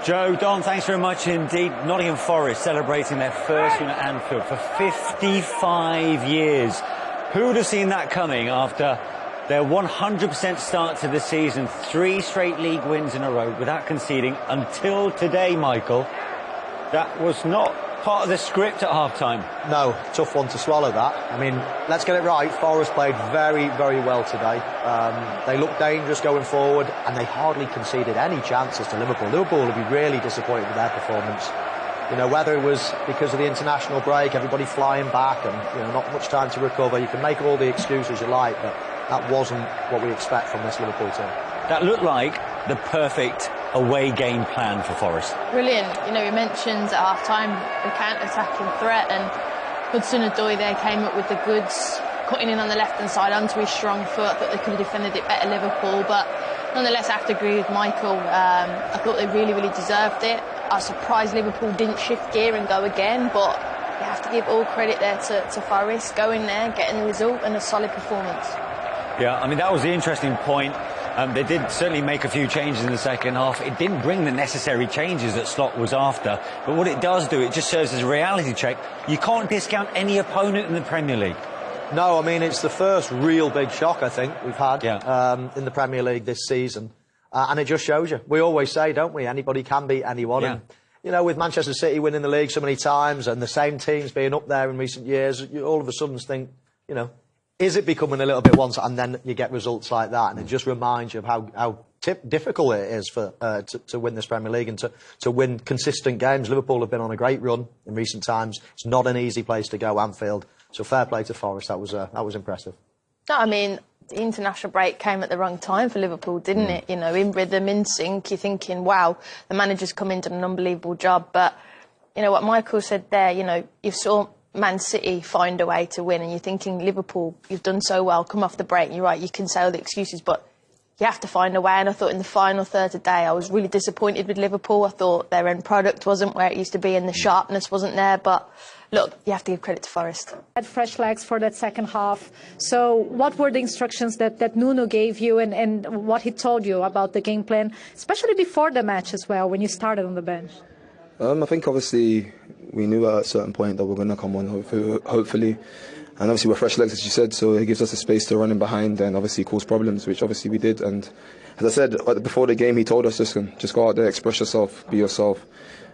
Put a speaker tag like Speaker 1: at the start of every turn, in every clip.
Speaker 1: Joe, Don, thanks very much indeed. Nottingham Forest celebrating their first win at Anfield for 55 years. Who would have seen that coming after their 100% start to the season? 3 straight league wins in a row without conceding until today, Michael. That was not part of the script at half-time.
Speaker 2: No, tough one to swallow that. I mean, let's get it right. Forest played very, very well today. They looked dangerous going forward, and they hardly conceded any chances to Liverpool. Liverpool will be really disappointed with their performance. You know, whether it was because of the international break, everybody flying back, and not much time to recover. You can make all the excuses you like, but that wasn't what we expect from this Liverpool team.
Speaker 1: That looked like the perfect away game plan for Forest.
Speaker 3: Brilliant. You know, we mentioned at half-time the counter-attacking threat, and Hudson-Odoi there came up with the goods, cutting in on the left-hand side onto his strong foot. I thought they could have defended it better, Liverpool, but nonetheless, I have to agree with Michael. I thought they really, really deserved it. I was surprised Liverpool didn't shift gear and go again, but you have to give all credit there to Forest, going there, getting the result and a solid performance.
Speaker 1: Yeah, I mean, that was the interesting point. They did certainly make a few changes in the second half. It didn't bring the necessary changes that Slot was after. But what it does do, it just serves as a reality check. You can't discount any opponent in the Premier League.
Speaker 2: No, I mean, it's the first real big shock, I think, we've had in the Premier League this season. And it just shows you. We always say, don't we, anybody can beat anyone.
Speaker 1: Yeah.
Speaker 2: And, you know, with Manchester City winning the league so many times and the same teams being up there in recent years, you all of a sudden think, is it becoming a little bit one-sided? And then you get results like that, and it just reminds you of how difficult it is to win this Premier League and to win consistent games. Liverpool have been on a great run in recent times. It's not an easy place to go, Anfield. So fair play to Forest. That was impressive.
Speaker 3: No, I mean, the international break came at the wrong time for Liverpool, didn't it? You know, in rhythm, in sync, you're thinking, wow, the manager's come in, done an unbelievable job. But, you know, what Michael said there, you saw Man City find a way to win, and you're thinking, Liverpool, you've done so well, come off the break, you're right, you can say all the excuses, but you have to find a way. And I thought in the final third of the day, I was really disappointed with Liverpool. I thought their end product wasn't where it used to be and the sharpness wasn't there, but look, you have to give credit to Forest.
Speaker 4: Had fresh legs for that second half. So what were the instructions that Nuno gave you, and what he told you about the game plan, especially before the match as well, when you started on the bench?
Speaker 5: I think obviously we knew at a certain point that we're going to come on, hopefully. And obviously we're fresh legs, as you said, so it gives us a space to run in behind and obviously cause problems, which obviously we did. And as I said, before the game, he told us just go out there, express yourself, be yourself,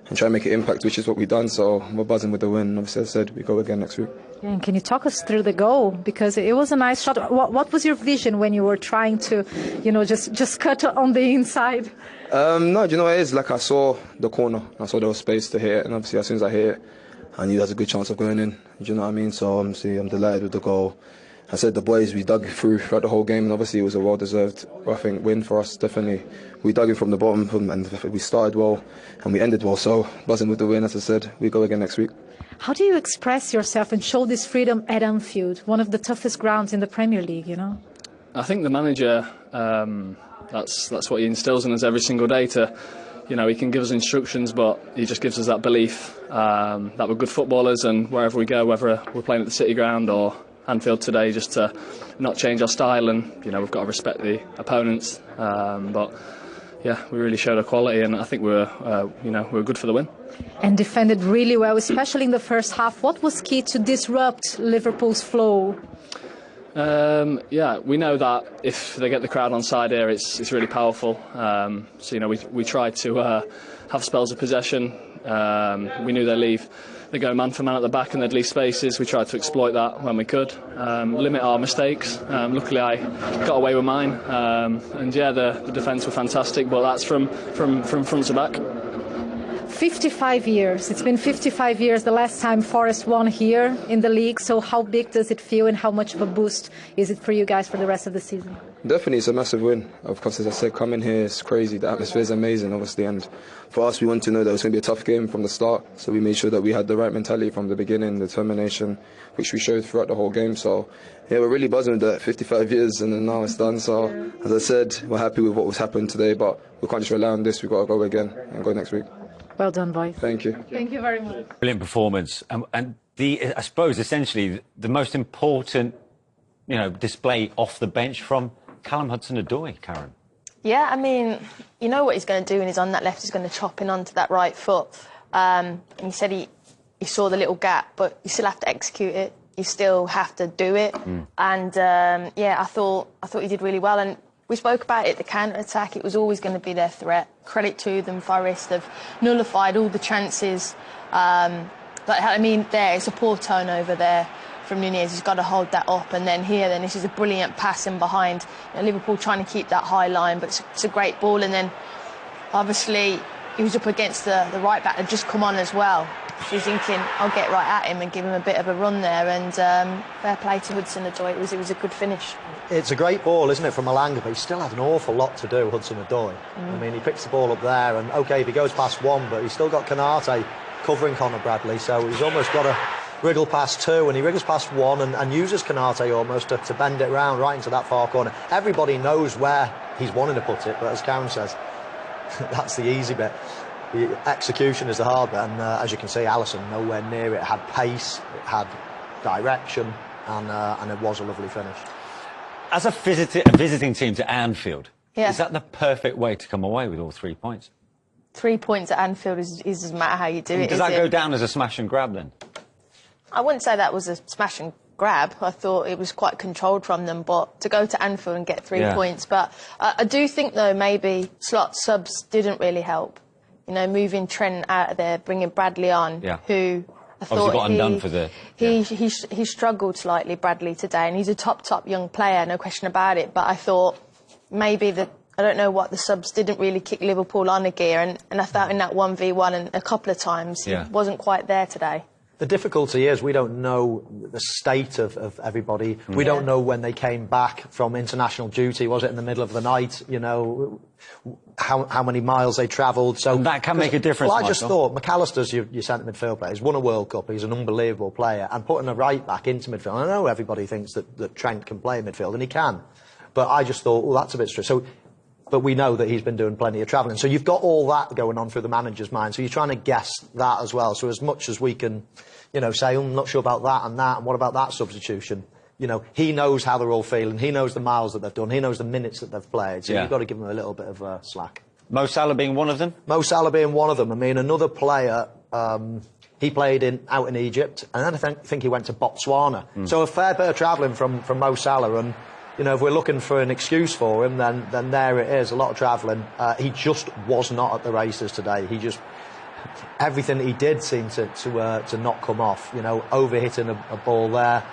Speaker 5: and try and make an impact, which is what we've done. So we're buzzing with the win. Obviously, as I said, we go again next week.
Speaker 4: Yeah, and can you talk us through the goal? Because it was a nice shot. What was your vision when you were trying to, just cut on the inside?
Speaker 5: No, do you know what it is? Like, I saw the corner. I saw there was space to hit it. And obviously, as soon as I hit it, I knew there was a good chance of going in. Do you know what I mean? So obviously, I'm delighted with the goal. I said the boys, we dug through throughout the whole game, and obviously it was a well-deserved, I think, win for us, definitely. We dug in from the bottom, and we started well, and we ended well, so buzzing with the win, as I said. We go again next week.
Speaker 4: How do you express yourself and show this freedom at Anfield, one of the toughest grounds in the Premier League,
Speaker 6: I think the manager, that's what he instills in us every single day to, he can give us instructions, but he just gives us that belief that we're good footballers, and wherever we go, whether we're playing at the City Ground or Anfield today, just to not change our style, and we've got to respect the opponents. But yeah, we really showed our quality, and I think we were good for the win.
Speaker 4: And defended really well, especially in the first half. What was key to disrupt Liverpool's flow?
Speaker 6: Yeah, we know that if they get the crowd on side here, it's really powerful. So we tried to have spells of possession. We knew they go man for man at the back and they'd leave spaces. We tried to exploit that when we could, limit our mistakes. Luckily, I got away with mine. And yeah, the defence were fantastic, but that's from front to back.
Speaker 4: 55 years. It's been 55 years the last time Forest won here in the league. So how big does it feel, and how much of a boost is it for you guys for the rest of the season?
Speaker 5: Definitely, it's a massive win. Of course, as I said, coming here is crazy. The atmosphere is amazing, obviously. And for us, we want to know that it was going to be a tough game from the start. So we made sure that we had the right mentality from the beginning, determination, which we showed throughout the whole game. So yeah, we're really buzzing with that. 55 years and then now it's done. So as I said, we're happy with what was happening today, but we can't just rely on this. We've got to go again and go next week.
Speaker 4: Well done, boys.
Speaker 5: Thank you.
Speaker 4: Thank you very much.
Speaker 1: Brilliant performance, and I suppose essentially the most important, display off the bench from Callum Hudson-Odoi, Karen.
Speaker 3: Yeah, I mean, you know what he's going to do when he's on that left. He's going to chop in onto that right foot. And he said he saw the little gap, but you still have to execute it. You still have to do it. And yeah, I thought he did really well. And we spoke about it, the counter-attack. It was always going to be their threat. Credit to them, Forest have nullified all the chances. I mean, it's a poor turnover there from Nunez. He's got to hold that up. And then this is a brilliant pass in behind. You know, Liverpool trying to keep that high line, but it's a great ball. And then, obviously, he was up against the right back that had just come on as well. So he's thinking, I'll get right at him and give him a bit of a run there. And fair play to Hudson-Odoi. It was a good finish.
Speaker 2: It's a great ball, isn't it, from Malanga, but he still had an awful lot to do, Hudson-Odoi. I mean, he picks the ball up there, and OK, if he goes past one, but he's still got Konate covering Conor Bradley, so he's almost got to wriggle past two, and he wriggles past one and uses Konate almost to bend it round right into that far corner. Everybody knows where he's wanting to put it, but as Karen says, that's the easy bit. The execution is the hard bit, and as you can see, Alisson nowhere near it. It had pace, it had direction, and it was a lovely finish.
Speaker 1: As a visiting team to Anfield,
Speaker 3: Yeah.
Speaker 1: is that the perfect way to come away with all 3 points?
Speaker 3: 3 points at Anfield doesn't matter how you do it.
Speaker 1: Does that go down as a smash and grab then?
Speaker 3: I wouldn't say that was a smash and grab. I thought it was quite controlled from them, but to go to Anfield and get 3 points. But I do think, though, maybe slot subs didn't really help. You know, moving Trent out of there, bringing Bradley on, who I thought
Speaker 1: got undone for the...
Speaker 3: He struggled slightly, Bradley, today, and he's a top young player, no question about it. But I thought maybe I don't know what the subs didn't really kick Liverpool on a gear, and I thought in that 1v1 and a couple of times he wasn't quite there today.
Speaker 2: The difficulty is we don't know the state of everybody. We don't know when they came back from international duty. Was it in the middle of the night? You know, how many miles they travelled. So
Speaker 1: and that can make a difference.
Speaker 2: Well, I just thought McAllister's your centre midfield player. He's won a World Cup. He's an unbelievable player. And putting a right back into midfield. I know everybody thinks that Trent can play midfield, and he can. But I just thought, well, that's a bit strange. So, but we know that he's been doing plenty of travelling. So you've got all that going on through the manager's mind. So you're trying to guess that as well. So as much as we can, you know, say, I'm not sure about that, and what about that substitution? You know, he knows how they're all feeling. He knows the miles that they've done. He knows the minutes that they've played. So you've got to give them a little bit of slack.
Speaker 1: Mo Salah being one of them?
Speaker 2: Mo Salah being one of them. I mean, another player, he played out in Egypt, and then I think he went to Botswana. So a fair bit of travelling from Mo Salah, and you know, if we're looking for an excuse for him, then there it is, a lot of travelling. He just was not at the races today. He just, everything he did seemed to not come off. You know, overhitting a ball there.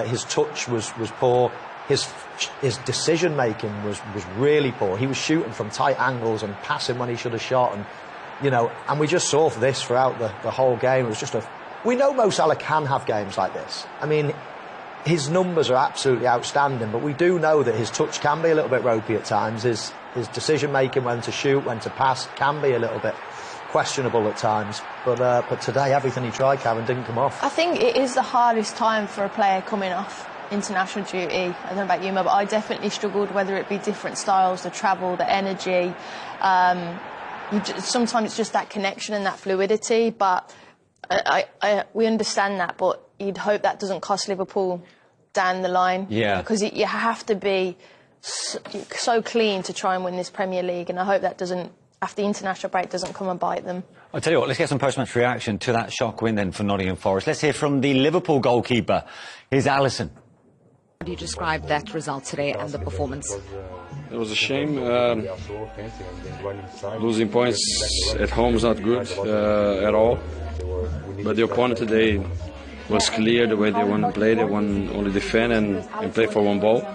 Speaker 2: His touch was poor. His decision making was really poor. He was shooting from tight angles and passing when he should have shot, and you know, and we just saw this throughout the whole game. It was just we know Mo Salah can have games like this. I mean, his numbers are absolutely outstanding, but we do know that his touch can be a little bit ropey at times. His decision making, when to shoot, when to pass, can be a little bit questionable at times. But today, everything he tried, Karen, didn't come off.
Speaker 3: I think it is the hardest time for a player coming off international duty. I don't know about you, Mo, but I definitely struggled, whether it be different styles, the travel, the energy. Sometimes it's just that connection and that fluidity, but we understand that, but you'd hope that doesn't cost Liverpool down the line.
Speaker 1: Yeah.
Speaker 3: Because you have to be so clean to try and win this Premier League, and I hope that doesn't, after the international break, doesn't come and bite them.
Speaker 1: I'll tell you what, let's get some post-match reaction to that shock win then for Nottingham Forest. Let's hear from the Liverpool goalkeeper. Here's Alisson.
Speaker 7: How do you describe that result today and the performance?
Speaker 8: It was a shame. Losing points at home is not good at all. But the opponent today was clear the way they want to play. They want only defend and play for one ball.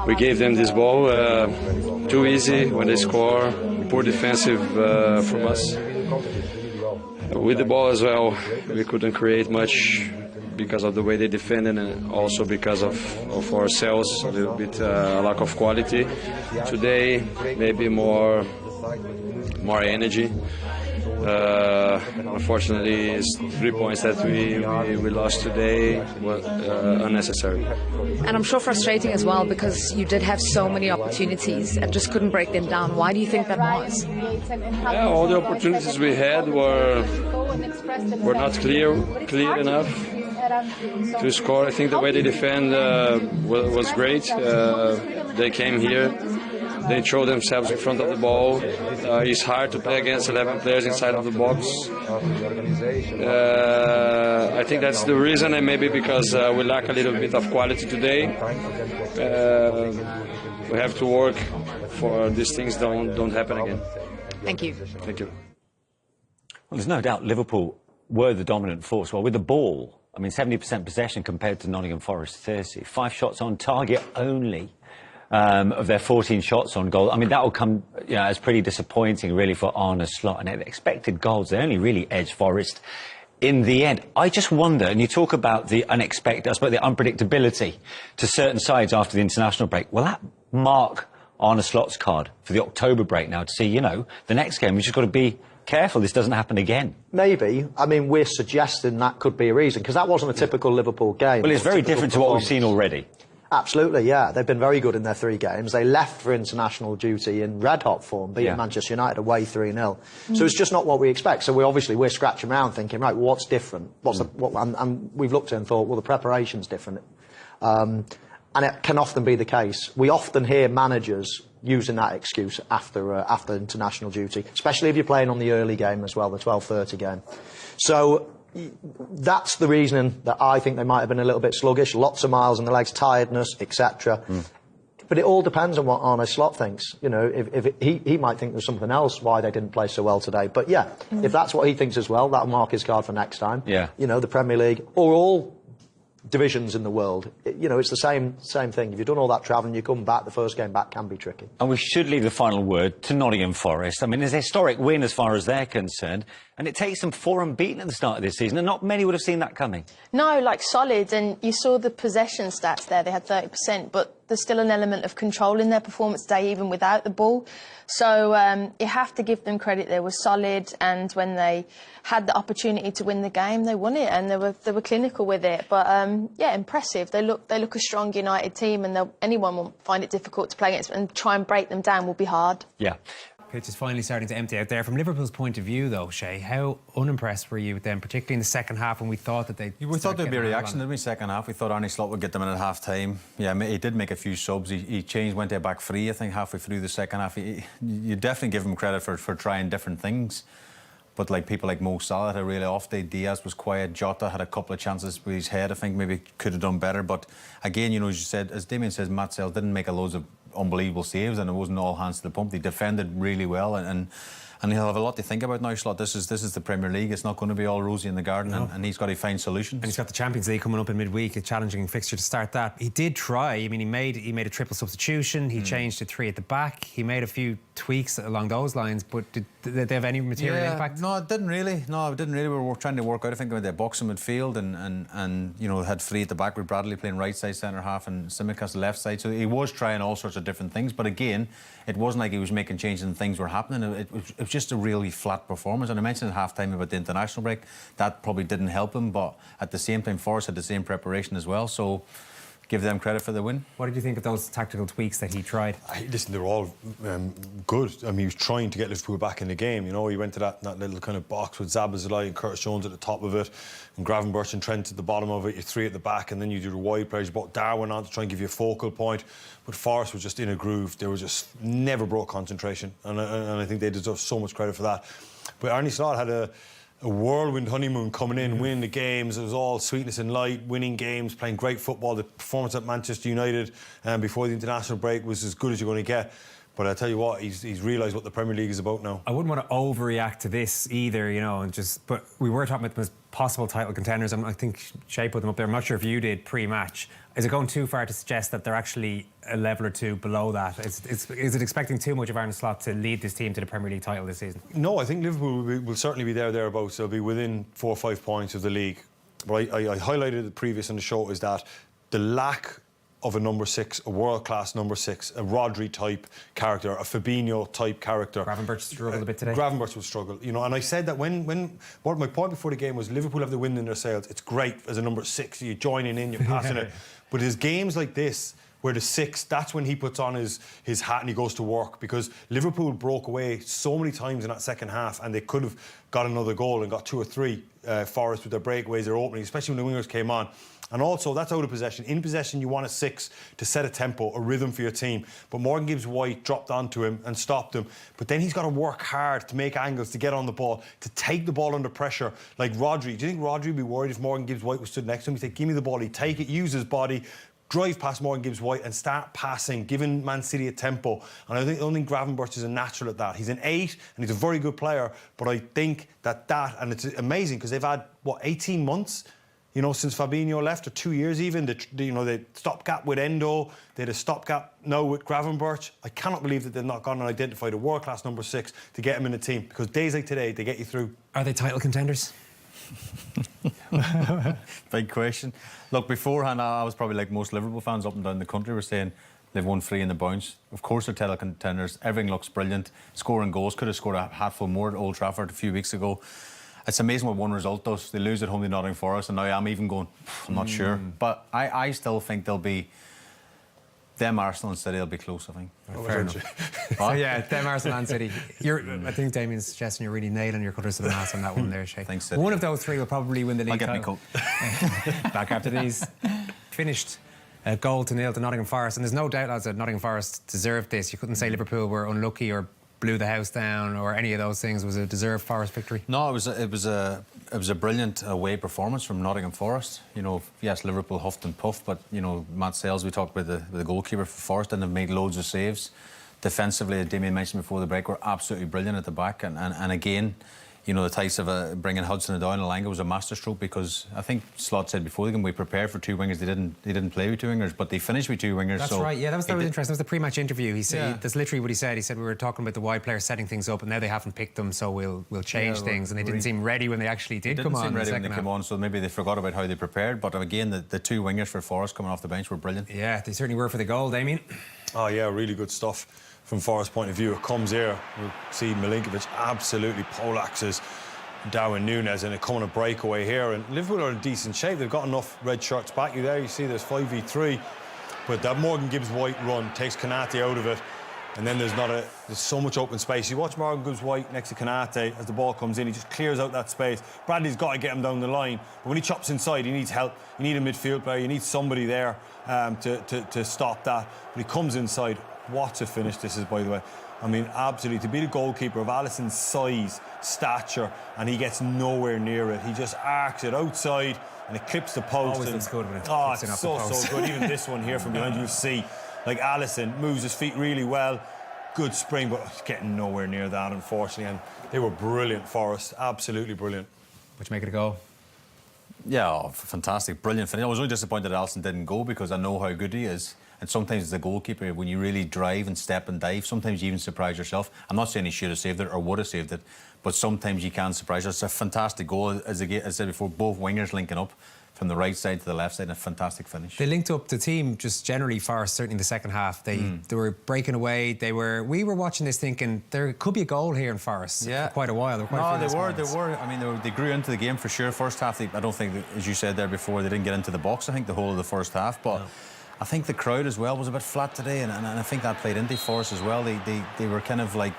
Speaker 8: We gave them this ball too easy when they score. Poor defensive from us. With the ball as well, we couldn't create much because of the way they defended, and also because of ourselves, a little bit lack of quality. Today, maybe more energy. Unfortunately, it's 3 points that we lost today was unnecessary.
Speaker 7: And I'm sure frustrating as well, because you did have so many opportunities and just couldn't break them down. Why do you think that was?
Speaker 8: Yeah, all the opportunities we had were not clear enough to score. I think the way they defend was great. They came here They throw themselves in front of the ball. It's hard to play against 11 players inside of the box. I think that's the reason, and maybe because we lack a little bit of quality today. We have to work for these things don't happen again.
Speaker 7: Thank you.
Speaker 8: Thank you.
Speaker 1: Well, there's no doubt Liverpool were the dominant force. Well, with the ball, I mean, 70% possession compared to Nottingham Forest 30. 5 shots on target only of their 14 shots on goal. I mean, that will come, you know, as pretty disappointing, really, for Arne Slot. And expected goals, they only really edged Forest in the end. I just wonder, and you talk about the unexpected, I suppose the unpredictability to certain sides after the international break. Will that mark Arne Slot's card for the October break now to see, you know, the next game, we've just got to be careful this doesn't happen again?
Speaker 2: Maybe. I mean, we're suggesting that could be a reason, because that wasn't a typical Liverpool game.
Speaker 1: Well, it's very different to what we've seen already.
Speaker 2: Absolutely, yeah. They've been very good in their 3 games. They left for international duty in red-hot form, beating Manchester United away 3-0. So it's just not what we expect. So we're scratching around thinking, right, what's different? And we've looked at it and thought, well, the preparation's different. And it can often be the case. We often hear managers using that excuse after international duty, especially if you're playing on the early game as well, the 12:30 game. So that's the reason that I think they might have been a little bit sluggish, lots of miles in the legs, tiredness, etc. But it all depends on what Arne Slot thinks. You know, if he might think there's something else why they didn't play so well today. But yeah, if that's what he thinks as well, that'll mark his card for next time.
Speaker 1: Yeah.
Speaker 2: You know, the Premier League or all divisions in the world, you know, it's the same thing. If you've done all that travelling, you come back, the first game back can be tricky.
Speaker 1: And we should leave the final word to Nottingham Forest. I mean, it's a historic win as far as they're concerned, and it takes them 4 unbeaten at the start of this season, and not many would have seen that coming. No,
Speaker 3: like solid, and you saw the possession stats there, they had 30%, but there's still an element of control in their performance today, even without the ball. So you have to give them credit. They were solid, and when they had the opportunity to win the game, they won it, and they were clinical with it. But yeah, impressive. They look a strong United team, and anyone will find it difficult to play against, and try and break them down will be hard.
Speaker 1: Yeah.
Speaker 9: Pitch is finally starting to empty out there. From Liverpool's point of view, though, Shay, how unimpressed were you with them, particularly in the second half when we thought that they...
Speaker 10: We thought there'd be a reaction, didn't we, second half? We thought Arne Slot would get them in at half-time. Yeah, he did make a few subs. He changed, went to a back 3, I think, halfway through the second half. You definitely give him credit for trying different things. But like people like Mo Salah had a really off day. Diaz was quiet. Jota had a couple of chances with his head. I think maybe could have done better. But again, you know, as you said, as Damien says, Matt Sales didn't make a loads of unbelievable saves, and it wasn't all hands to the pump. They defended really well, and he'll have a lot to think about now, Slot. This is the Premier League. It's not going to be all rosy in the garden, and he's got to find solutions.
Speaker 9: And he's got the Champions League coming up in midweek, a challenging fixture to start that. He did try. I mean, he made a triple substitution. He changed to 3 at the back. He made a few tweaks along those lines, but did they have any material impact?
Speaker 10: No, it didn't really. We were trying to work out, I think, with their boxing midfield, and you know, had 3 at the back with Bradley playing right side centre half and Tsimikas the left side. So he was trying all sorts of different things, but again, it wasn't like he was making changes and things were happening. It was just a really flat performance. And I mentioned at half-time about the international break. That probably didn't help him, but at the same time, Forest had the same preparation as well. So give them credit for the win.
Speaker 9: What did you think of those tactical tweaks that he tried?
Speaker 11: Listen, they were all good. I mean, he was trying to get Liverpool back in the game. You know, he went to that little kind of box with Zabazalai and Curtis Jones at the top of it, and Gravenberch and Trent at the bottom of it. You're 3 at the back, and then you do the wide players. You brought Darwin on to try and give you a focal point. But Forest was just in a groove. They were just never broke concentration, and I think they deserve so much credit for that. But Arne Slot had a whirlwind honeymoon coming in, winning the games. It was all sweetness and light, winning games, playing great football. The performance at Manchester United before the international break was as good as you're going to get. But I tell you what, he's realised what the Premier League is about now.
Speaker 9: I wouldn't want to overreact to this either, you know, but we were talking about them as possible title contenders. I think Shay put them up there. I'm not sure if you did pre-match. Is it going too far to suggest that they're actually a level or two below that? Is it expecting too much of Arne Slot to lead this team to the Premier League title this season?
Speaker 11: No, I think Liverpool will certainly be thereabouts. They'll be within 4 or 5 points of the league. But I highlighted it previous in the show is that the lack of a number 6, a world-class number 6, a Rodri-type character, a Fabinho-type character.
Speaker 9: Gravenberch struggled a bit today.
Speaker 11: Gravenberch will struggle, you know. And I said that what my point before the game was, Liverpool have the wind in their sails. It's great as a number 6. You're joining in, you're passing it. But there's games like this where the 6, that's when he puts on his hat and he goes to work, because Liverpool broke away so many times in that second half, and they could have got another goal and got 2 or 3. Forest with their breakaways, their opening, especially when the wingers came on. And also, that's out of possession. In possession, you want a 6 to set a tempo, a rhythm for your team. But Morgan Gibbs-White dropped onto him and stopped him. But then he's got to work hard to make angles, to get on the ball, to take the ball under pressure. Like Rodri. Do you think Rodri would be worried if Morgan Gibbs-White was stood next to him? He'd say, give me the ball. He'd take it, use his body, drive past Morgan Gibbs-White and start passing, giving Man City a tempo. And I don't think Gravenberch is a natural at that. He's an 8 and he's a very good player, but I think that, and it's amazing because they've had, 18 months, since Fabinho left, or 2 years even. They stopgap with Endo, they had a stopgap now with Gravenberch. I cannot believe that they've not gone and identified a world-class number 6 to get him in the team, because days like today, they get you through.
Speaker 9: Are they title contenders?
Speaker 10: Big question. Look, beforehand, I was probably like most Liverpool fans up and down the country were saying they've won 3 in the bounce. Of course, they're title contenders. Everything looks brilliant. Scoring goals, could have scored a hatful more at Old Trafford a few weeks ago. It's amazing what one result does. They lose at home to Nottingham Forest, and now I'm even going, I'm not sure. But I still think they'll be... Them Arsenal and City will be close, I think.
Speaker 9: Fair enough. So yeah, them Arsenal and City. I think Damien's suggesting you're really nailing your cutters to the mass on that one there, Shay.
Speaker 10: Thanks,
Speaker 9: one of those 3 will probably win the league
Speaker 10: I'll get
Speaker 9: title.
Speaker 10: me coat.
Speaker 9: Back after these. Finished 0-0 to Nottingham Forest, and there's no doubt, lads, that Nottingham Forest deserved this. You couldn't say Liverpool were unlucky or blew the house down or any of those things. Was a deserved Forest victory?
Speaker 10: No, it was a brilliant away performance from Nottingham Forest. Yes, Liverpool huffed and puffed, but Matt Sales, we talked about the goalkeeper for Forest, and they've made loads of saves. Defensively, as Damien mentioned before the break, were absolutely brilliant at the back, and again, the types of bringing Hudson-Odoi and Elanga was a masterstroke, because I think Slot said before the game we prepared for 2 wingers. They didn't play with 2 wingers, but they finished with 2 wingers.
Speaker 9: That's right. Yeah, that was interesting. That was the pre-match interview. He said that's literally what he said. He said we were talking about the wide players setting things up, and now they haven't picked them, so we'll change things. And they didn't seem ready when they actually did come on.
Speaker 10: They didn't seem ready when they came on, so maybe they forgot about how they prepared. But again, the 2 wingers for Forest coming off the bench were brilliant.
Speaker 9: Yeah, they certainly were for the goal, Damien.
Speaker 11: Oh yeah, really good stuff from Forest's point of view. It comes here. We'll see Milinkovic absolutely poleaxes Darwin Núñez, and it coming a breakaway here, and Liverpool are in decent shape. They've got enough red shirts back you there. You see there's 5v3, but that Morgan Gibbs-White run takes Konate out of it, and then there's so much open space. You watch Morgan Gibbs-White next to Konate as the ball comes in, he just clears out that space. Bradley's got to get him down the line, but when he chops inside, he needs help. You need a midfield player, you need somebody there to stop that. But he comes inside. What a finish this is, by the way. I mean, absolutely, to be the goalkeeper of Alisson's size, stature, and he gets nowhere near it. He just arcs it outside and it clips the post.
Speaker 9: Always looks good when it
Speaker 11: it's
Speaker 9: clips
Speaker 11: so good. Even this one here from behind, you see, like Alisson moves his feet really well. Good spring, but it's getting nowhere near that, unfortunately. And they were brilliant, Forest, absolutely brilliant.
Speaker 9: Which make it a goal?
Speaker 10: Yeah, fantastic, brilliant finish. I was only disappointed that Alisson didn't go, because I know how good he is. And sometimes as a goalkeeper, when you really drive and step and dive, sometimes you even surprise yourself. I'm not saying he should have saved it or would have saved it, but sometimes you can surprise yourself. It's a fantastic goal. As I said before, both wingers linking up from the right side to the left side, and a fantastic finish.
Speaker 9: They linked up the team just generally, Forest, certainly in the second half. They were breaking away. We were watching this thinking there could be a goal here in Forest for quite a while.
Speaker 10: They were. I mean, they grew into the game for sure. First half, I don't think, as you said there before, they didn't get into the box, I think, the whole of the first half. But I think the crowd as well was a bit flat today, and I think that played into Forest as well. They were kind of like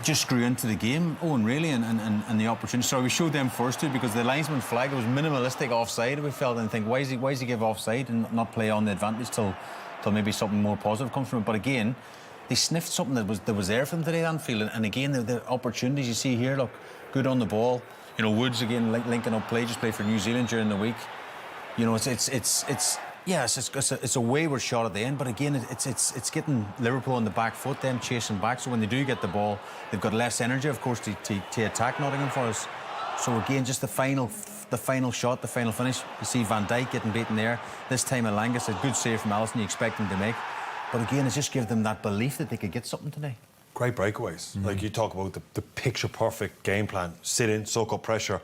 Speaker 10: just grew into the game, Owen, really, and the opportunity. So we showed them first too, because the linesman flag, it was minimalistic offside. We felt and think, why does he give offside and not play on the advantage till maybe something more positive comes from it? But again, they sniffed something that was there for them today at Anfield, and again the opportunities you see here, look, good on the ball. Woods again linking up play, just played for New Zealand during the week. It's a wayward shot at the end, but again, it's getting Liverpool on the back foot, them chasing back. So when they do get the ball, they've got less energy, of course, to attack Nottingham Forest. So again, just the final shot, the final finish. You see Van Dijk getting beaten there. This time Elanga's a good save from Alisson. You expect him to make, but again, it's just give them that belief that they could get something today.
Speaker 11: Great breakaways. Like you talk about the picture perfect game plan. Sit in, soak up pressure.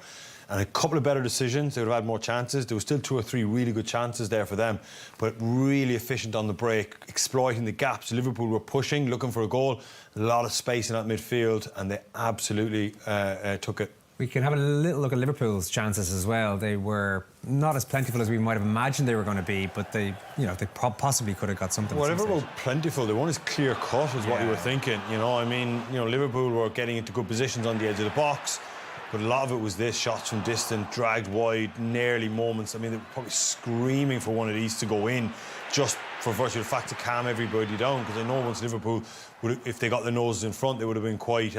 Speaker 11: And a couple of better decisions, they would have had more chances. There were still 2 or 3 really good chances there for them, but really efficient on the break, exploiting the gaps. Liverpool were pushing, looking for a goal, a lot of space in that midfield, and they absolutely took it.
Speaker 9: We can have a little look at Liverpool's chances as well. They were not as plentiful as we might have imagined they were going to be, but they possibly could have got something.
Speaker 11: Well, Liverpool plentiful. They weren't as clear cut as what you were thinking. Liverpool were getting into good positions on the edge of the box. but a lot of it was this, shots from distance, dragged wide, nearly moments. I mean, they were probably screaming for one of these to go in, just for virtue of the fact to calm everybody down, because I know once Liverpool, if they got their noses in front, they would have been quite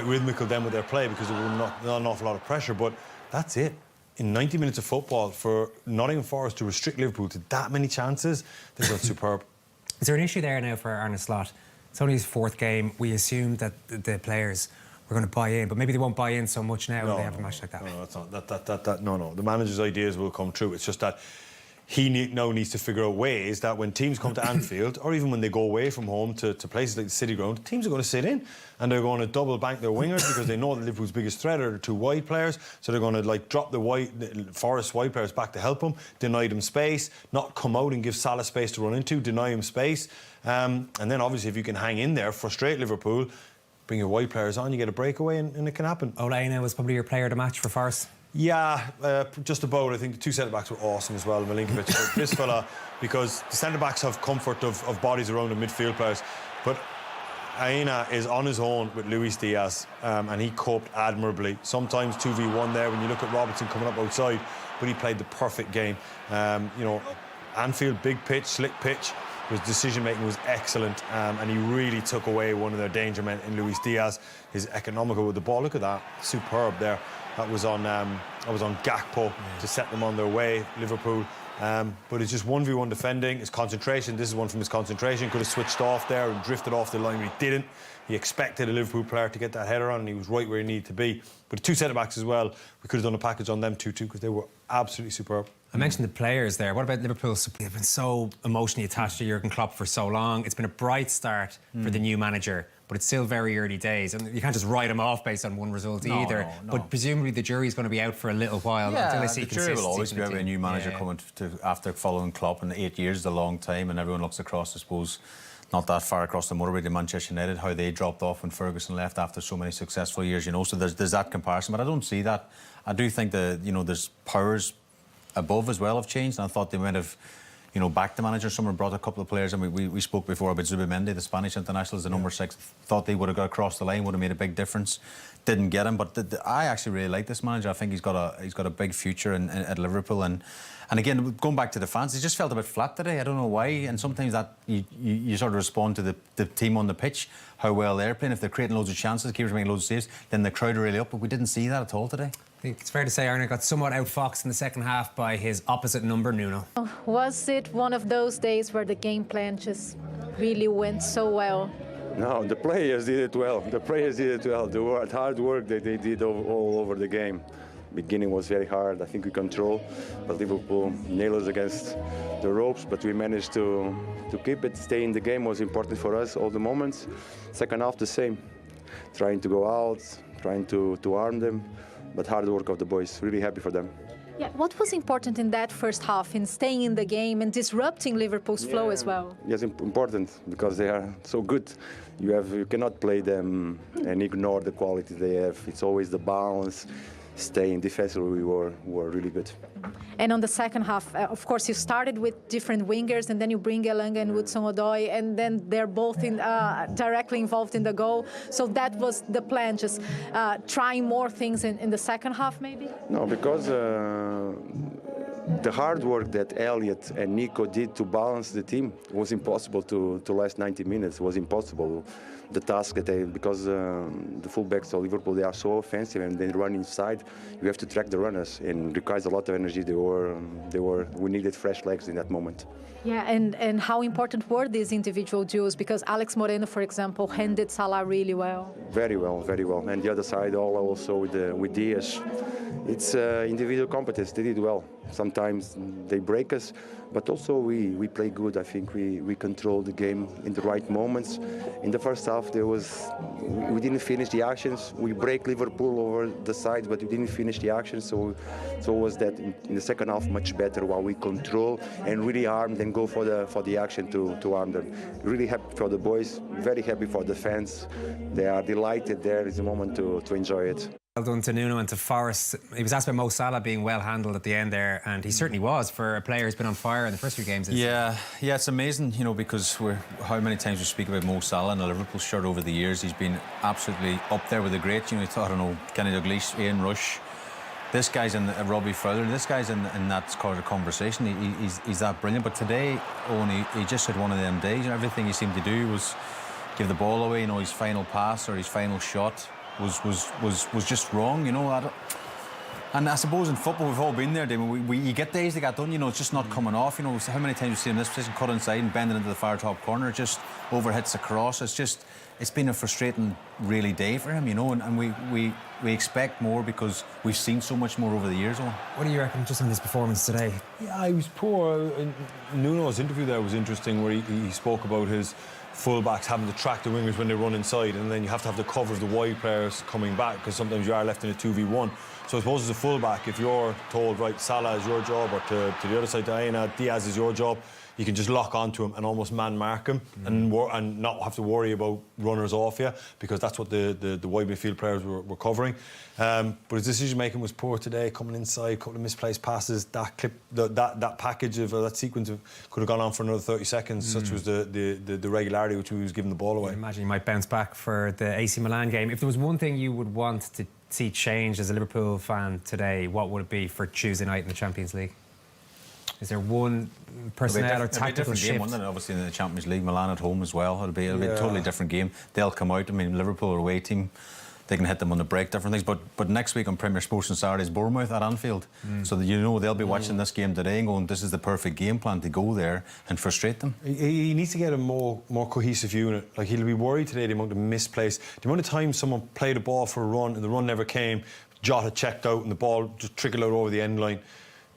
Speaker 11: rhythmical then with their play, because there was not an awful lot of pressure. But that's it. In 90 minutes of football, for Nottingham Forest to restrict Liverpool to that many chances, they've done superb.
Speaker 9: Is there an issue there now for ARNE Slot? It's only his 4th game. We assumed that the players were going to buy in, but maybe they won't buy in so much now when they have a match like that.
Speaker 11: No, that's not. No. The manager's ideas will come true. It's just that he now needs to figure out ways that when teams come to Anfield, or even when they go away from home to places like the City Ground, teams are going to sit in and they're going to double bank their wingers because they know that Liverpool's biggest threat are the 2 wide players. So they're going to like drop the Forest wide players back to help them, deny them space, not come out and give Salah space to run into, deny him space. And then obviously if you can hang in there, frustrate Liverpool, bring your wide players on, you get a breakaway and it can happen.
Speaker 9: ARNE was probably your player of the match for Forest.
Speaker 11: Yeah, just about. I think the 2 centre-backs were awesome as well, Milinkovic. But this fella, because the centre-backs have comfort of bodies around the midfield players, but ARNE is on his own with Luis Diaz, and he coped admirably. Sometimes 2v1 there when you look at Robertson coming up outside, but he played the perfect game. You know, Anfield, big pitch, slick pitch. His decision-making was excellent, and he really took away one of their danger men in Luis Diaz. He's economical with the ball. Look at that, superb there. That was on Gakpo to set them on their way, Liverpool. But it's just 1v1 defending. His concentration, this is one from his concentration. Could have switched off there and drifted off the line, but he didn't. He expected a Liverpool player to get that header on, and he was right where he needed to be. But the 2 centre-backs as well, we could have done a package on them too, because they were absolutely superb.
Speaker 9: I mentioned the players there. What about Liverpool? They've been so emotionally attached to Jurgen Klopp for so long. It's been a bright start for the new manager, but it's still very early days, and you can't just write him off based on one result either.
Speaker 10: No.
Speaker 9: But presumably the jury's going to be out for a little while until they see
Speaker 10: the jury will always be out with a new manager
Speaker 9: Yeah.
Speaker 10: coming after following Klopp, and 8 years is a long time, and everyone looks across, I suppose, not that far across the motorway to Manchester United, how they dropped off when Ferguson left after so many successful years, you know. So there's that comparison, but I don't see that. I do think that, you know, there's powers above as well have changed, and I thought they might have, you know, backed the manager. Someone brought a couple of players, and we spoke before about Zubimendi, the Spanish international, the number 6. Thought they would have got across the line, would have made a big difference. Didn't get him, but I actually really like this manager. I think he's got a big future at Liverpool, and again, going back to the fans, he just felt a bit flat today. I don't know why, and sometimes that you sort of respond to the team on the pitch, how well they're playing. If they're creating loads of chances, keepers making loads of saves, then the crowd are really up, but we didn't see that at all today.
Speaker 9: I think it's fair to say ARNE got somewhat outfoxed in the second half by his opposite number, Nuno.
Speaker 4: Was it one of those days where the game plan just really went so well?
Speaker 12: No, the players did it well. The players did it well. The hard work that they did all over the game. Beginning was very hard. I think we controlled, but Liverpool nailed us against the ropes. But we managed to keep it. Stay in the game was important for us. All the moments. Second half the same. Trying to go out, trying to harm them. But hard work of the boys. Really happy for them.
Speaker 4: Yeah, what was important in that first half, in staying in the game and disrupting Liverpool's flow as well?
Speaker 12: Yes, important, because they are so good. You cannot play them and ignore the quality they have. It's always the balance. Staying defensively, we were really good.
Speaker 4: And on the second half, of course, you started with different wingers, and then you bring Elanga and Hudson-Odoi, and then they're both directly involved in the goal. So that was the plan, just trying more things in the second half, maybe?
Speaker 12: No, because the hard work that Elliot and Nico did to balance the team was impossible to last 90 minutes. It was impossible. The task that because the fullbacks of Liverpool, they are so offensive and they run inside, you have to track the runners, and it requires a lot of energy. We needed fresh legs in that moment.
Speaker 4: Yeah, and how important were these individual duels? Because Alex Moreno, for example, handled Salah really well.
Speaker 12: Very well, very well. And the other side, also with Diaz. It's individual competence. They did well. Sometimes they break us, but also we play good. I think we control the game in the right moments. In the first half, we didn't finish the actions. We break Liverpool over the side, but we didn't finish the actions. So was that in the second half much better, while we control and really arm, then go for the action to arm them. Really happy for the boys. Very happy for the fans. They are delighted. There is a moment to enjoy it.
Speaker 9: Well done to Nuno and to Forrest. He was asked about Mo Salah being well handled at the end there, and he certainly was for a player who's been on fire in the first few games.
Speaker 10: Yeah, it's amazing, you know, because how many times we speak about Mo Salah in a Liverpool shirt over the years. He's been absolutely up there with the greats. You know, I don't know, Kenny Dalglish, Ian Rush. This guy's in Robbie Fowler. This guy's in that kind of conversation. He's that brilliant. But today, Owen, he just had one of them days. You know, everything he seemed to do was give the ball away. You know, his final pass or his final shot was just wrong, you know. And I suppose in football we've all been there, Damon. You get days that get done, you know, it's just not coming off. You know, how many times we've seen him in this position, cut inside and bending into the far top corner, just overhits the cross. It's been a frustrating, really day for him, you know, and we expect more because we've seen so much more over the years. On.
Speaker 9: What do you reckon just on his performance today?
Speaker 11: Yeah, he was poor. Nuno's interview there was interesting, where he spoke about his full-backs having to track the wingers when they run inside, and then you have to have the cover of the wide players coming back, because sometimes you are left in a 2v1. So I suppose as a full-back, if you're told, right, Salah is your job, or to the other side, Diaz is your job, you can just lock onto him and almost man-mark him and not have to worry about runners off you, because that's what the wide midfield players were covering. But his decision-making was poor today, coming inside, a couple of misplaced passes. That package of that sequence could have gone on for another 30 seconds, such was the regularity which he was giving the ball away.
Speaker 9: I imagine he might bounce back for the AC Milan game. If there was one thing you would want to see changed as a Liverpool fan today, what would it be for Tuesday night in the Champions League? Is there one personnel or tactical shift?
Speaker 10: Game, obviously in the Champions League, Milan at home as well. It'll be a totally different game. They'll come out. I mean, Liverpool are away team. They can hit them on the break, different things. But next week on Premier Sports on Saturday is Bournemouth at Anfield. So that, you know, they'll be watching this game today and going, this is the perfect game plan to go there and frustrate them.
Speaker 11: He needs to get a more cohesive unit. Like, he'll be worried today the amount of misplays, the amount of times someone played a ball for a run and the run never came, Jota checked out and the ball just trickled out over the end line.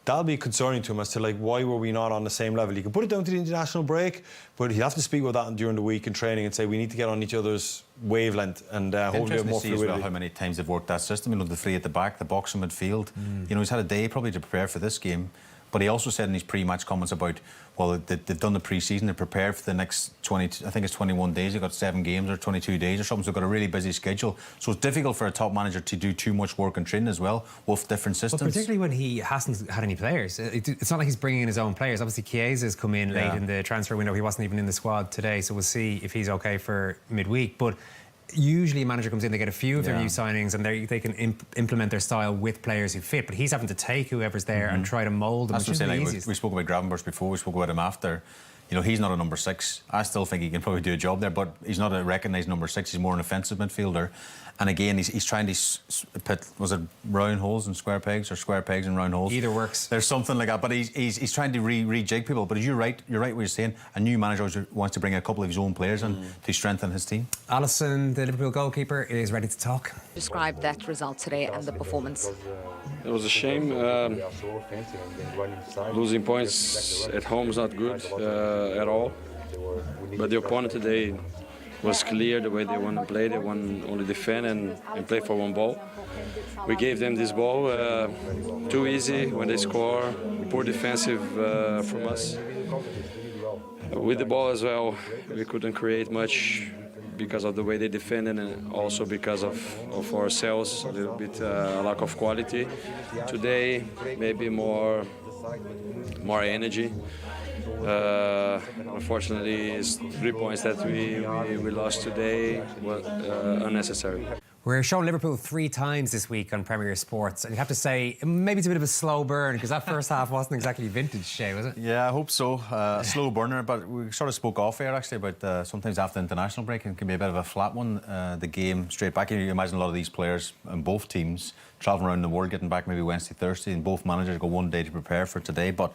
Speaker 11: That'll be concerning to him as to, like, why were we not on the same level? You can put it down to the international break, but he'll have to speak about that during the week in training and say we need to get on each other's wavelength and hopefully have more fluidity.
Speaker 10: Well, how many times they've worked that system, you know, the three at the back, the box and midfield. You know, he's had a day probably to prepare for this game. But he also said in his pre-match comments about, well, they've done the pre-season, they're prepared for the next 20, I think it's 21 days, they've got 7 games or 22 days or something, so they've got a really busy schedule. So it's difficult for a top manager to do too much work and training as well with different systems.
Speaker 9: But particularly when he hasn't had any players. It's not like he's bringing in his own players. Obviously, Chiesa's come in late in the transfer window. He wasn't even in the squad today, so we'll see if he's OK for midweek. But usually a manager comes in, they get a few of their new signings and they can implement their style with players who fit, but he's having to take whoever's there and try to mould them.
Speaker 10: That's what I'm saying. Like, we spoke about Gravenberch before, we spoke about him after. You know, he's not a number 6. I still think he can probably do a job there, but he's not a recognised number 6. He's more an offensive midfielder. And again, he's trying to put, was it round holes and square pegs, or square pegs and round holes?
Speaker 9: Either works.
Speaker 10: There's something like that, but he's trying to rejig people. But you're right what you're saying. A new manager wants to bring a couple of his own players in to strengthen his team.
Speaker 9: Alisson, the Liverpool goalkeeper, is ready to talk.
Speaker 7: Describe that result today and the performance.
Speaker 8: It was a shame. Losing points at home is not good at all. But the opponent today was clear the way they want to play. They want only defend and play for one ball. We gave them this ball too easy when they score. Poor defensive from us. With the ball as well, we couldn't create much because of the way they defended and also because of ourselves, a little bit lack of quality. Today, maybe more energy. Unfortunately, it's 3 points that we lost today were unnecessary.
Speaker 9: We're showing Liverpool 3 times this week on Premier Sports, and you have to say maybe it's a bit of a slow burn because that first half wasn't exactly vintage, Shay, was it?
Speaker 10: Yeah, I hope so. A slow burner, but we sort of spoke off air actually about sometimes after the international break it can be a bit of a flat one. The game straight back. You imagine a lot of these players in both teams travelling around the world, getting back maybe Wednesday, Thursday, and both managers go one day to prepare for today. But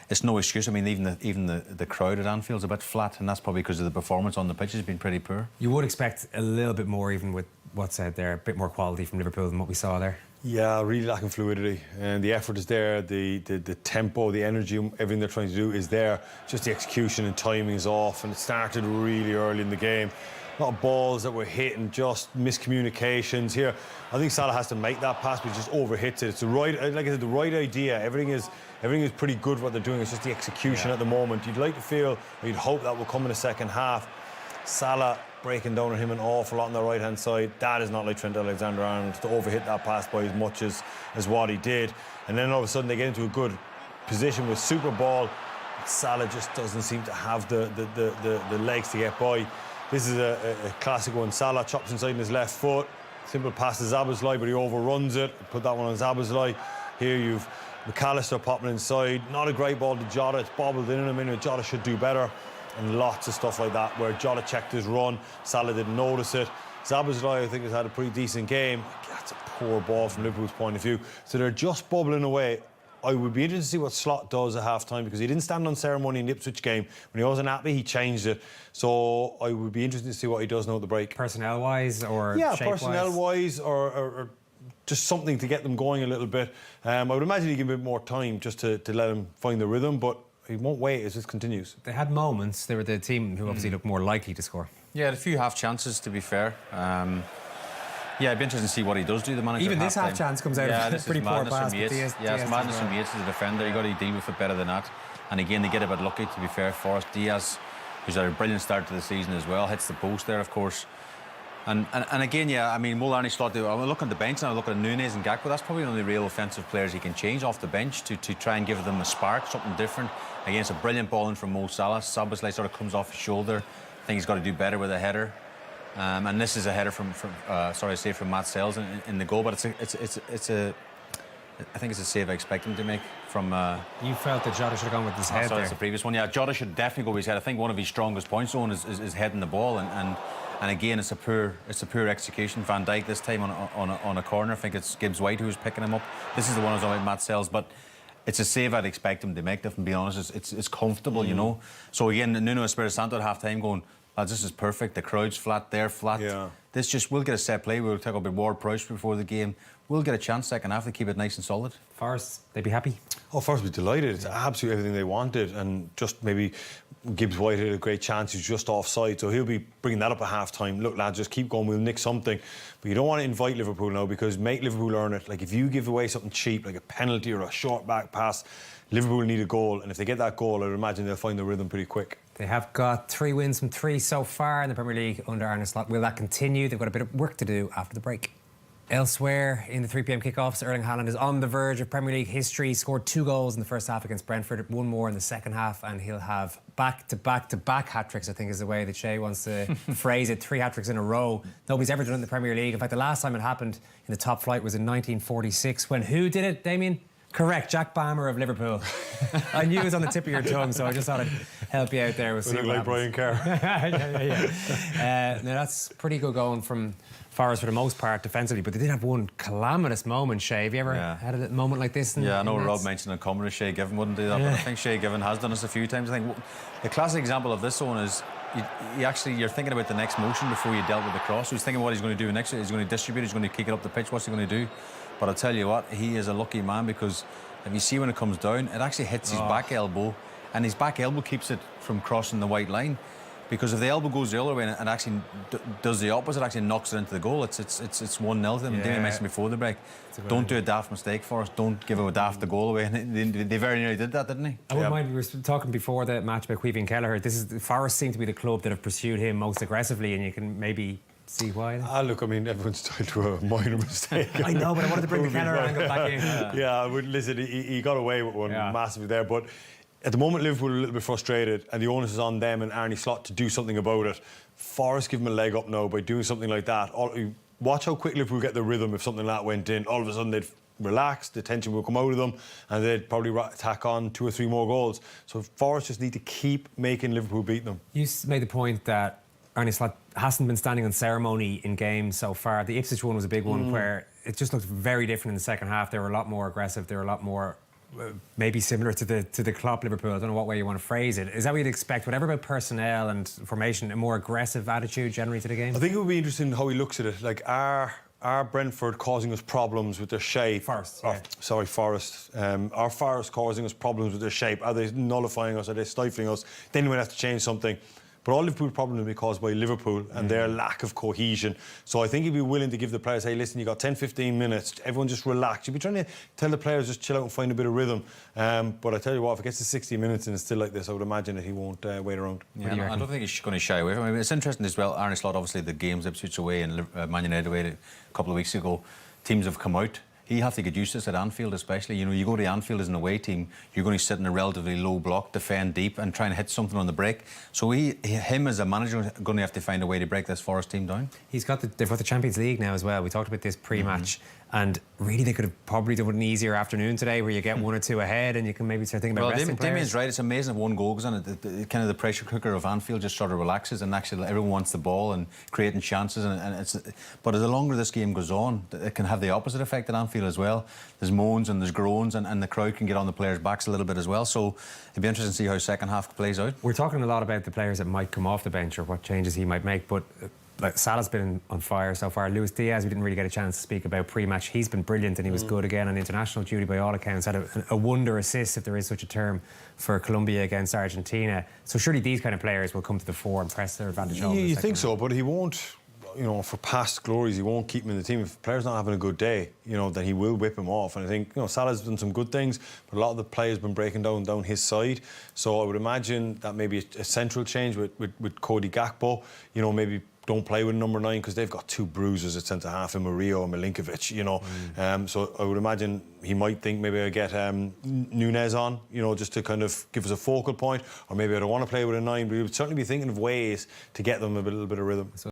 Speaker 10: it's no excuse. I mean, even the crowd at Anfield's a bit flat, and that's probably because of the performance on the pitch has been pretty poor.
Speaker 9: You would expect a little bit more, even with what's out there, a bit more quality from Liverpool than what we saw there.
Speaker 11: Yeah, really lacking fluidity, and the effort is there, the tempo, the energy, everything they're trying to do is there. Just the execution and timing is off, and it started really early in the game. A lot of balls that were hit and just miscommunications here. I think Salah has to make that pass, but he just overhits it. It's the right, like I said, the right idea. Everything is pretty good what they're doing. It's just the execution at the moment. You'd like to feel, or you'd hope that will come in the second half. Salah breaking down on him an awful lot on the right-hand side. That is not like Trent Alexander-Arnold to overhit that pass by as much as what he did. And then all of a sudden they get into a good position with Super Ball. Salah just doesn't seem to have the legs to get by. This is a classic one. Salah chops inside in his left foot. Simple pass to Szoboszlai, but he overruns it. Put that one on Szoboszlai. Here you've McAllister popping inside. Not a great ball to Jota. It's bobbled in a minute. Jota should do better. And lots of stuff like that where Jota checked his run. Salah didn't notice it. Szoboszlai, I think, has had a pretty decent game. That's a poor ball from Liverpool's point of view. So they're just bubbling away. I would be interested to see what Slot does at half-time, because he didn't stand on ceremony in the Ipswich game. When he wasn't happy, he changed it. So I would be interested to see what he does now at the break.
Speaker 9: Personnel-wise or
Speaker 11: yeah,
Speaker 9: shape-wise?
Speaker 11: personnel-wise or just something to get them going a little bit. I would imagine he give him a bit more time just to let him find the rhythm, but he won't wait as this continues.
Speaker 9: They had moments. They were the team who obviously looked more likely to score.
Speaker 10: Yeah, a few half chances, to be fair. Yeah, it'd be interesting to see what he does do, the manager.
Speaker 9: Even this half chance comes out of a pretty poor pass.
Speaker 10: It's madness from Yates as a defender. You've got to deal with it better than that. And again, they get a bit lucky, to be fair. Forrest Diaz, who's had a brilliant start to the season as well, hits the post there, of course. And again, yeah, I mean, will Arne Slot do? I'm looking at the bench and I look at Nunez and Gakpo. That's probably one of the real offensive players he can change off the bench to try and give them a spark, something different. Again, it's a brilliant ball in from Mo Salah. Szoboszlai sort of comes off his shoulder. I think he's got to do better with a header. And this is a header from Matt Sells in the goal, but I think it's a save I expect him to make from.
Speaker 9: You felt that Jota should have gone with his head.
Speaker 10: That's the previous one. Yeah, Jota should definitely go with his head. I think one of his strongest points on is heading the ball, and again it's a poor execution. Van Dijk this time on a corner. I think it's Gibbs White who's picking him up. This is the one I was on with Matt Sells, but. It's a save I'd expect him to make, if I'm being honest. It's comfortable, you know. So again, Nuno Espirito Santo at half-time going, lads, this is perfect. The crowd's flat, they're flat. Yeah. We'll get a set play. We'll take up a Ward-Prowse before the game. We'll get a chance second half to keep it nice and solid.
Speaker 9: Forrest, they'd be happy?
Speaker 11: Oh, Forrest would be delighted. It's absolutely everything they wanted. And just maybe Gibbs White had a great chance. He's just offside, so he'll be bringing that up at half-time. Look, lads, just keep going. We'll nick something. But you don't want to invite Liverpool now, because make Liverpool earn it. Like, if you give away something cheap, like a penalty or a short back pass, Liverpool need a goal. And if they get that goal, I'd imagine they'll find the rhythm pretty quick.
Speaker 9: They have got 3 wins from 3 so far in the Premier League under Arne Slot. Will that continue? They've got a bit of work to do after the break. Elsewhere, in the 3 p.m. kickoffs, Erling Haaland is on the verge of Premier League history. He scored 2 goals in the first half against Brentford, 1 more in the second half, and he'll have back-to-back-to-back hat-tricks, I think is the way that Shea wants to phrase it. 3 hat-tricks in a row. Nobody's ever done it in the Premier League. In fact, the last time it happened in the top flight was in 1946, when who did it, Damien? Correct, Jack Balmer of Liverpool. I knew it was on the tip of your tongue, so I just thought I'd help you out there. With
Speaker 11: look like Brian Kerr.
Speaker 9: Now, that's pretty good going from Forrest for the most part defensively, but they did have one calamitous moment, Shea. Have you ever had a moment like this?
Speaker 10: I know Rob mentioned a comment Shea Given wouldn't do that, but I think Shea Given has done this a few times. I think the classic example of this one is you're thinking about the next motion before you dealt with the cross. So he's thinking what he's going to do next. He's going to distribute, he's going to kick it up the pitch, what's he going to do? But I'll tell you what, he is a lucky man, because if you see when it comes down, it actually hits his back elbow, and his back elbow keeps it from crossing the white line. Because if the elbow goes the other way and actually does the opposite, actually knocks it into the goal, it's 1-0 to them. Damien mentioned before the break. Don't do a daft mistake for us. Don't give a daft goal away. And they very nearly did that, didn't they?
Speaker 9: I wouldn't mind. We were talking before the match about Queevy and Kelleher. Forrest seemed to be the club that have pursued him most aggressively, and you can maybe see why.
Speaker 11: Look, I mean, everyone's tied to a minor mistake.
Speaker 9: I know, but I wanted to bring the Kelleher angle back in.
Speaker 11: Listen, he got away with one massively there, but at the moment, Liverpool are a little bit frustrated, and the onus is on them and Arne Slot to do something about it. Forrest give him a leg up now by doing something like that. Watch how quick Liverpool get the rhythm if something like that went in. All of a sudden, they'd relax, the tension will come out of them, and they'd probably tack on 2 or 3 more goals. So Forrest just need to keep making Liverpool beat them.
Speaker 9: You made the point that Arne Slot hasn't been standing on ceremony in games so far. The Ipswich one was a big one where it just looked very different in the second half. They were a lot more aggressive. They were a lot more maybe similar to the Klopp Liverpool. I don't know what way you want to phrase it. Is that what you'd expect? Whatever about personnel and formation, a more aggressive attitude generally to the game?
Speaker 11: I think it would be interesting how he looks at it. Like, are Brentford causing us problems with their shape?
Speaker 9: Forrest.
Speaker 11: Forrest. Are Forrest causing us problems with their shape? Are they nullifying us? Are they stifling us? Then we'll have to change something. But all Liverpool's problem will be caused by Liverpool and their lack of cohesion. So I think he'd be willing to give the players, hey, listen, you got 10, 15 minutes, everyone just relax. You'd be trying to tell the players just chill out and find a bit of rhythm. But I tell you what, if it gets to 60 minutes and it's still like this, I would imagine that he won't wait around.
Speaker 10: Yeah, I don't think he's going to shy away from it. I mean, it's interesting as well, Arne Slot, obviously the games Ipswich away and Man United away a couple of weeks ago, teams have come out. He have to get used to this at Anfield especially. You know, you go to Anfield as an away team, you're going to sit in a relatively low block, defend deep and try and hit something on the break. So him as a manager is going to have to find a way to break this Forest team down.
Speaker 9: They've got the Champions League now as well. We talked about this pre-match. And really, they could have probably done an easier afternoon today where you get 1 or 2 ahead and you can maybe start thinking about resting players.
Speaker 10: Damien's right. It's amazing if one goal goes on. Kind of the pressure cooker of Anfield just sort of relaxes and actually everyone wants the ball and creating chances. But the longer this game goes on, it can have the opposite effect at Anfield as well. There's moans and there's groans and the crowd can get on the players' backs a little bit as well. So it'd be interesting to see how second half plays out.
Speaker 9: We're talking a lot about the players that might come off the bench or what changes he might make, but like Salah's been on fire so far. Luis Diaz, we didn't really get a chance to speak about pre-match. He's been brilliant and he was good again on international duty by all accounts. Had a wonder assist, if there is such a term, for Colombia against Argentina. So surely these kind of players will come to the fore and press their advantage over.
Speaker 11: You think so, but he won't. You know, for past glories, he won't keep him in the team. If the player's not having a good day, you know, then he will whip him off. And I think, you know, Salah's done some good things, but a lot of the players have been breaking down his side. So I would imagine that maybe a central change with Cody Gakpo, you know, maybe don't play with number 9 because they've got 2 bruisers at centre half in Murillo and Milinkovic, you know. So I would imagine he might think maybe I get Nunez on, you know, just to kind of give us a focal point, or maybe I don't want to play with a 9, but he would certainly be thinking of ways to get them a little bit of rhythm.